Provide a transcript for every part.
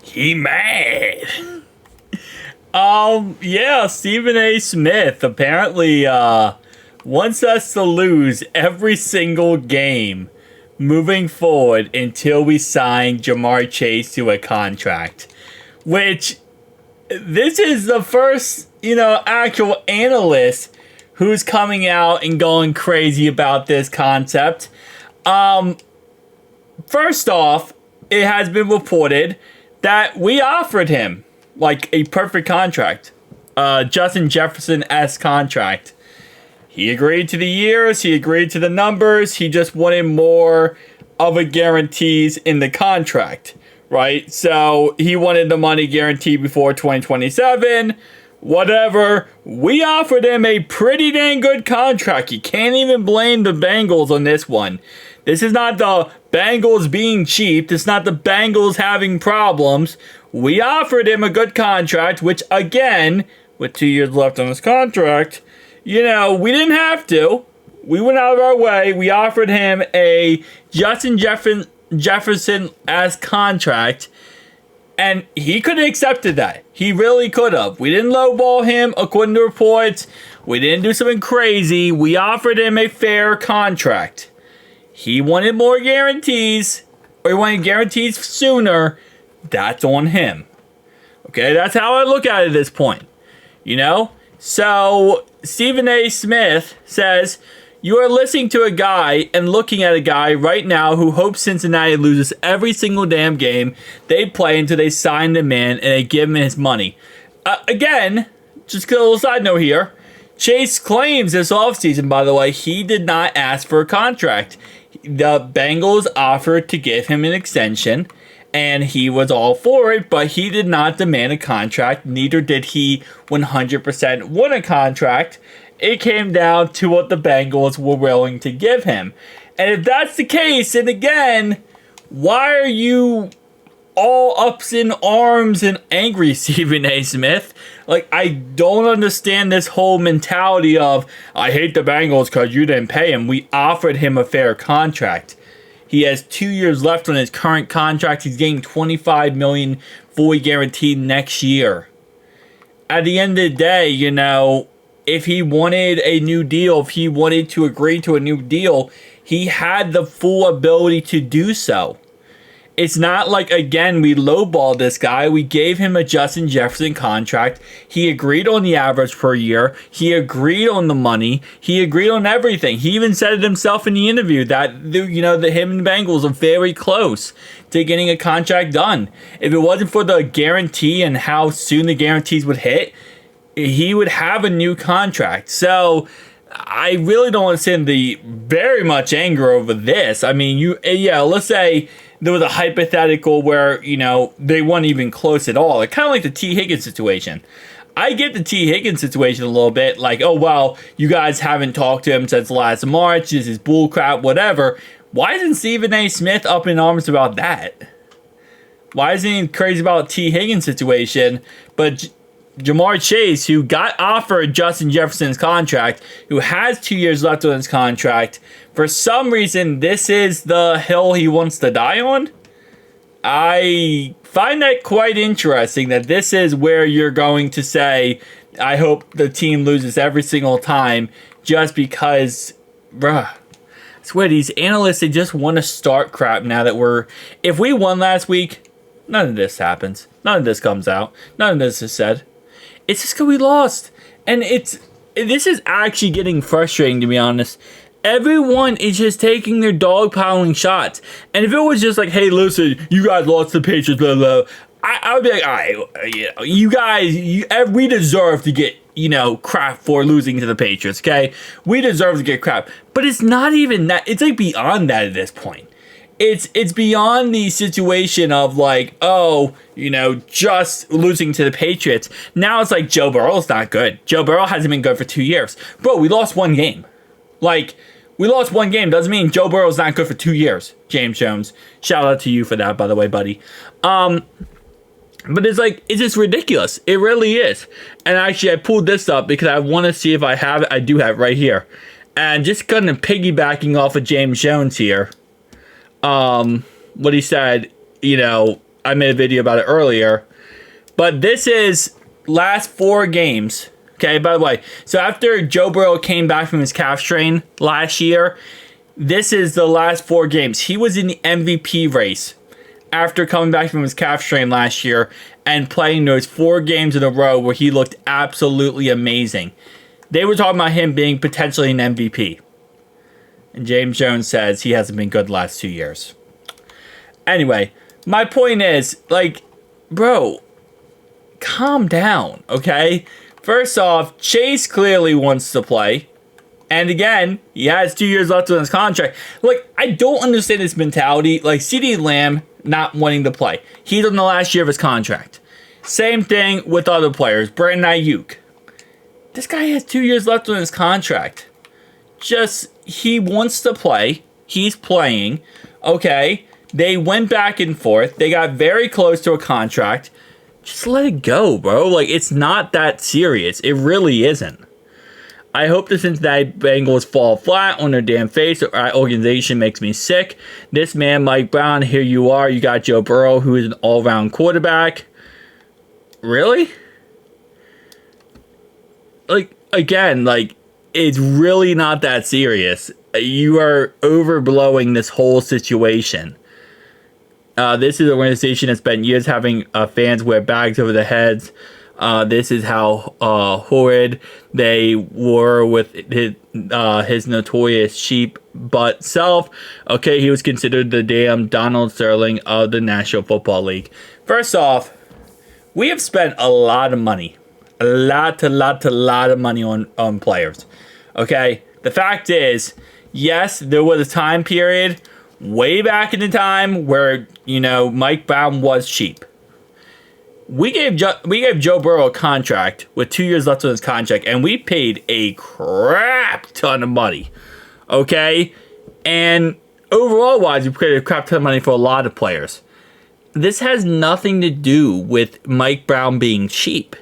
He mad. Yeah, Stephen A. Smith apparently wants us to lose every single game moving forward until we sign Jamarr Chase to a contract. Which, this is the first, actual analyst who's coming out and going crazy about this concept. First off, it has been reported that we offered him like a perfect contract. Justin Jefferson-esque contract. He agreed to the years, he agreed to the numbers, he just wanted more of a guarantees in the contract, right? So he wanted the money guaranteed before 2027, whatever. We offered him a pretty dang good contract. You can't even blame the Bengals on this one. This is not the Bengals being cheap. This is not the Bengals having problems. We offered him a good contract, which again, with 2 years left on his contract, we didn't have to. We went out of our way. We offered him a Justin Jefferson-esque contract, and he could have accepted that. He really could have. We didn't lowball him, according to reports. We didn't do something crazy. We offered him a fair contract. He wanted more guarantees, or he wanted guarantees sooner. That's on him. Okay, that's how I look at it at this point. So Stephen A. Smith says, you are listening to a guy and looking at a guy right now who hopes Cincinnati loses every single damn game they play until they sign the man and they give him his money. Again, just a little side note here. Chase claims this offseason, by the way, he did not ask for a contract. The Bengals offered to give him an extension, and he was all for it, but he did not demand a contract. Neither did he 100% want a contract. It came down to what the Bengals were willing to give him. And if that's the case, and again, why are you all ups in arms and angry, Stephen A. Smith? I don't understand this whole mentality of, I hate the Bengals because you didn't pay him. We offered him a fair contract. He has 2 years left on his current contract. He's getting $25 million fully guaranteed next year. At the end of the day, if he wanted a new deal, if he wanted to agree to a new deal, he had the full ability to do so. It's not like, again, we lowballed this guy. We gave him a Justin Jefferson contract. He agreed on the average per year. He agreed on the money. He agreed on everything. He even said it himself in the interview that, that him and the Bengals are very close to getting a contract done. If it wasn't for the guarantee and how soon the guarantees would hit, he would have a new contract. So I really don't understand the very much anger over this. I mean, let's say there was a hypothetical where, they weren't even close at all. Kind of like the T. Higgins situation. I get the T. Higgins situation a little bit. Like, oh, well, you guys haven't talked to him since last March. This is bullcrap, whatever. Why isn't Stephen A. Smith up in arms about that? Why isn't he crazy about T. Higgins situation? But Jamarr Chase, who got offered Justin Jefferson's contract, who has 2 years left on his contract, for some reason, this is the hill he wants to die on. I find that quite interesting that this is where you're going to say, I hope the team loses every single time just because, I swear, these analysts, they just want to start crap now that if we won last week, none of this happens. None of this comes out. None of this is said. It's just because we lost. And this is actually getting frustrating, to be honest. Everyone is just taking their dogpiling shots. And if it was just like, hey, listen, you guys lost to the Patriots, blah, blah, I would be like, all right, you guys, we deserve to get, crap for losing to the Patriots, okay? We deserve to get crap. But it's not even that. It's beyond that at this point. It's beyond the situation of just losing to the Patriots. Now it's like Joe Burrow's not good. Joe Burrow hasn't been good for 2 years. Bro, we lost one game. We lost one game. Doesn't mean Joe Burrow's not good for 2 years. James Jones. Shout out to you for that, by the way, buddy. But it's just ridiculous. It really is. And actually, I pulled this up because I want to see if I have it. I do have it right here. And just kind of piggybacking off of James Jones here. What he said, I made a video about it earlier. But this is last 4 games. Okay, by the way, so after Joe Burrow came back from his calf strain last year, this is the last 4 games. He was in the MVP race after coming back from his calf strain last year and playing those 4 games in a row where he looked absolutely amazing. They were talking about him being potentially an MVP. And James Jones says he hasn't been good the last 2 years. Anyway, my point is, like, bro, calm down, okay? First off, Chase clearly wants to play. And again, he has 2 years left on his contract. Like, I don't understand this mentality. Like, CeeDee Lamb not wanting to play. He's on the last year of his contract. Same thing with other players. Brandon Ayuk. This guy has 2 years left on his contract. Just, he wants to play. He's playing. Okay. They went back and forth. They got very close to a contract. Just let it go, bro. Like, it's not that serious. It really isn't. I hope the Cincinnati Bengals fall flat on their damn face. Our organization makes me sick. This man, Mike Brown, here you are. You got Joe Burrow, who is an all-round quarterback. Really? Like, again, like, it's really not that serious. You are overblowing this whole situation. This is an organization that spent years having fans wear bags over their heads. This is how horrid they were with his notorious cheap butt self. Okay, he was considered the damn Donald Sterling of the National Football League. First off, we have spent a lot of money. A lot of money on players. Okay, the fact is, yes, there was a time period way back in the time where, you know, Mike Brown was cheap. We gave Joe Burrow a contract with 2 years left on his contract, and we paid a crap ton of money. Okay? And overall wise, we paid a crap ton of money for a lot of players. This has nothing to do with Mike Brown being cheap.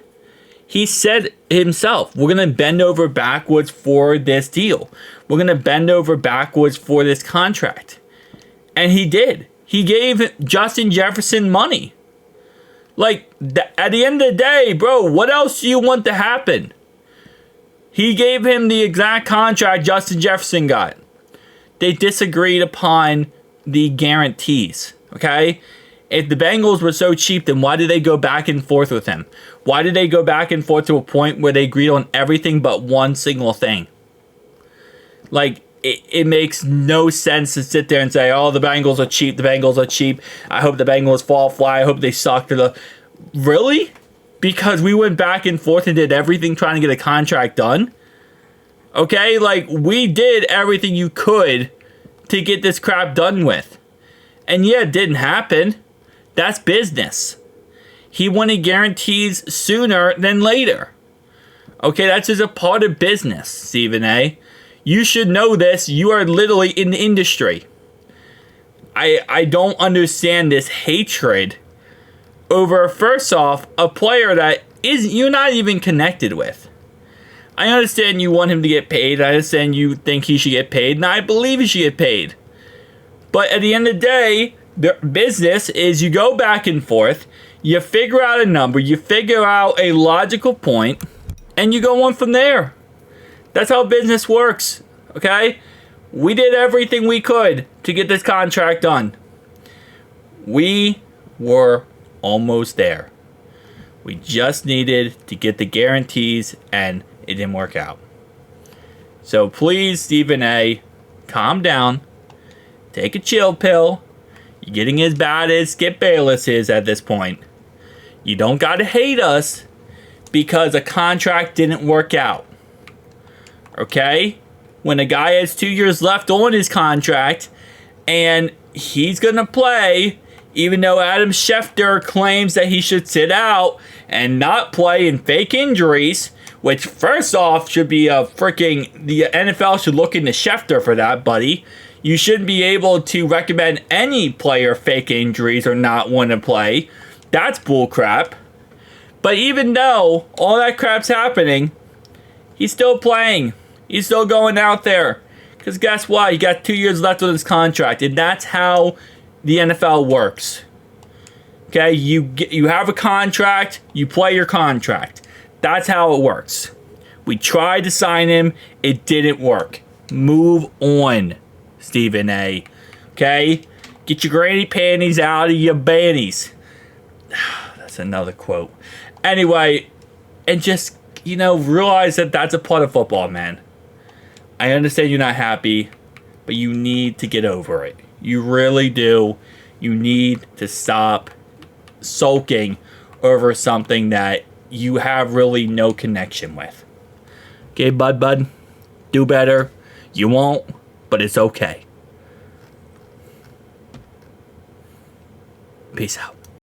He said himself, we're going to bend over backwards for this deal. We're going to bend over backwards for this contract. And he did. He gave Justin Jefferson money. Like, at the end of the day, bro, what else do you want to happen? He gave him the exact contract Justin Jefferson got. They disagreed upon the guarantees, okay? If the Bengals were so cheap, then why did they go back and forth with him? Why did they go back and forth to a point where they agreed on everything but one single thing? Like, it makes no sense to sit there and say, oh, the Bengals are cheap, the Bengals are cheap. I hope the Bengals fall flat. I hope they suck to the... Really? Because we went back and forth and did everything trying to get a contract done? Okay? Like, we did everything you could to get this crap done with. And yeah, it didn't happen. That's business. He wanted guarantees sooner than later. Okay, that's just a part of business, Stephen A. You should know this. You are literally in the industry. I don't understand this hatred over, first off, a player that you're not even connected with. I understand you want him to get paid. I understand you think he should get paid. And I believe he should get paid. But at the end of the day, the business is you go back and forth. You figure out a number. You figure out a logical point. And you go on from there. That's how business works, okay? We did everything we could to get this contract done. We were almost there. We just needed to get the guarantees, and it didn't work out. So please, Stephen A., calm down. Take a chill pill. You're getting as bad as Skip Bayless is at this point. You don't got to hate us because a contract didn't work out. Okay? When a guy has 2 years left on his contract and he's going to play, even though Adam Schefter claims that he should sit out and not play in fake injuries, which first off should be the NFL should look into Schefter for that, buddy. You shouldn't be able to recommend any player fake injuries or not want to play. That's bullcrap. But even though all that crap's happening, he's still playing. He's still going out there. Because guess what? He got 2 years left on his contract. And that's how the NFL works. Okay, you have a contract, you play your contract. That's how it works. We tried to sign him, it didn't work. Move on, Stephen A. Okay? Get your granny panties out of your bannies. That's another quote. Anyway, and just, realize that that's a part of football, man. I understand you're not happy, but you need to get over it. You really do. You need to stop sulking over something that you have really no connection with. Okay, bud? Do better. You won't, but it's okay. Peace out.